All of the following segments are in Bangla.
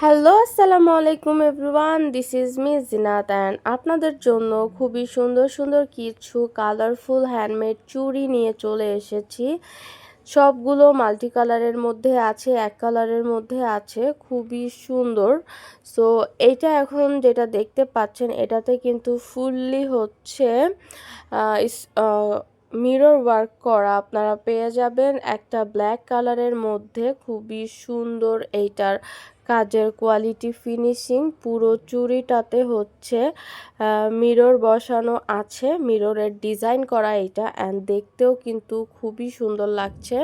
হ্যালো, আসসালামু আলাইকুম everyone, this is me Zinat and আপনাদের জন্য খুবই সুন্দর সুন্দর কিছু কালারফুল হ্যান্ডমেড চুড়ি নিয়ে চলে এসেছি। সবগুলো মাল্টি কালারের মধ্যে আছে, এক কালারের মধ্যে আছে, খুবই সুন্দর। সো এইটা এখন যেটা দেখতে পাচ্ছেন এটাতে কিন্তু ফুললি হচ্ছে মিরর ওয়ার্ক করা আপনারা পেয়ে যাবেন একটা ব্ল্যাক কালারের মধ্যে। খুবই সুন্দর এইটার কাজের কোয়ালিটি, ফিনিশিং। পুরো চুড়িটাতে হচ্ছে মিরর বসানো আছে, মিররের ডিজাইন করা এটা, অ্যান্ড দেখতেও কিন্তু খুবই সুন্দর লাগছে।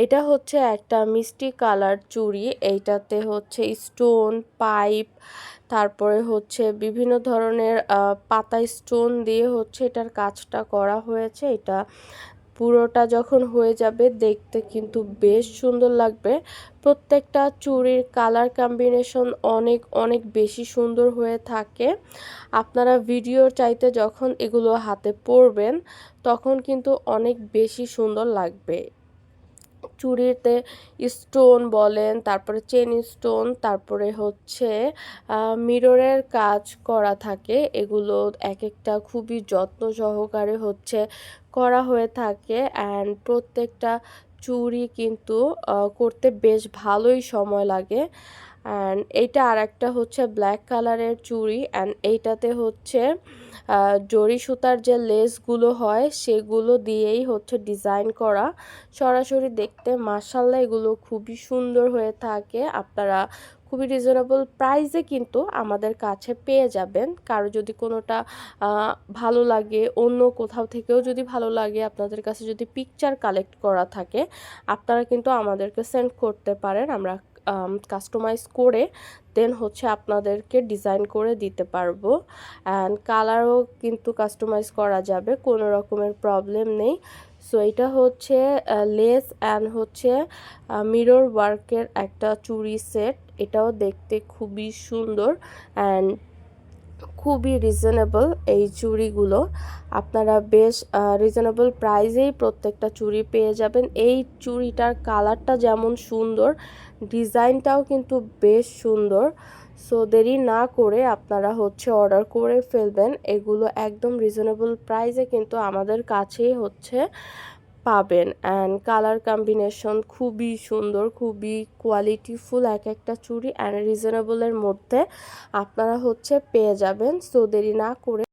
এটা হচ্ছে একটা মিষ্টি কালার চুড়ি। এইটাতে হচ্ছে স্টোন, পাইপ, তারপরে হচ্ছে বিভিন্ন ধরনের পাতা স্টোন দিয়ে হচ্ছে এটার কাজটা করা হয়েছে। এটা পুরোটা যখন হয়ে যাবে দেখতে কিন্তু বেশ সুন্দর লাগবে। প্রত্যেকটা চুড়ির কালার কম্বিনেশন অনেক অনেক বেশি সুন্দর হয়ে থাকে। আপনারা ভিডিওর চাইতে যখন এগুলো হাতে পরবেন তখন কিন্তু অনেক বেশি সুন্দর লাগবে। চুড়িতে স্টোন বলেন, তারপরে চেন স্টোন, তারপরে হচ্ছে মিররের কাজ করা থাকে। এগুলো এক একটা খুবই যত্ন সহকারে হচ্ছে করা হয়ে থাকে, অ্যান্ড প্রত্যেকটা চুড়ি কিন্তু করতে বেশ ভালোই সময় লাগে। অ্যান্ড এইটা আর একটা হচ্ছে ব্ল্যাক কালারের চুড়ি, অ্যান্ড এইটাতে হচ্ছে জরি সুতার যে লেসগুলো হয় সেগুলো দিয়েই হচ্ছে ডিজাইন করা। সরাসরি দেখতে মাশাআল্লাহ এগুলো খুবই সুন্দর হয়ে থাকে। আপনারা খুবই রিজনেবল প্রাইসে কিন্তু আমাদের কাছে পেয়ে যাবেন। কারো যদি কোনোটা ভালো লাগে, অন্য কোথাও থেকেও যদি ভালো লাগে, আপনাদের কাছে যদি পিকচার কালেক্ট করা থাকে, আপনারা কিন্তু আমাদেরকে সেন্ড করতে পারেন। আমরা কাস্টমাইজ করে দেন হচ্ছে আপনাদেরকে ডিজাইন করে দিতে পারবো। অ্যান্ড কালারও কিন্তু কাস্টমাইজ করা যাবে, কোনো রকমের প্রবলেম নেই। সো এটা হচ্ছে লেস অ্যান্ড হচ্ছে মিরর ওয়ার্কের একটা চুড়ি সেট। এটাও দেখতে খুবই সুন্দর অ্যান্ড খুবই রিজনেবল। এই চুড়িগুলো আপনারা বেশ রিজনেবল প্রাইসেই প্রত্যেকটা চুড়ি পেয়ে যাবেন। এই চুড়িটার কালারটা যেমন সুন্দর, ডিজাইনটাও কিন্তু বেশ সুন্দর। সো দেরি না করে আপনারা হচ্ছে অর্ডার করে ফেলবেন। এগুলো একদম রিজনেবল প্রাইসে কিন্তু আমাদের কাছেই হচ্ছে পাবেন। অ্যান্ড কালার কম্বিনেশন খুবই সুন্দর, খুবই কোয়ালিটিফুল এক একটা চুড়ি, অ্যান্ড রিজনেবলের মধ্যে আপনারা হচ্ছে পেয়ে যাবেন। সো দেরি না করে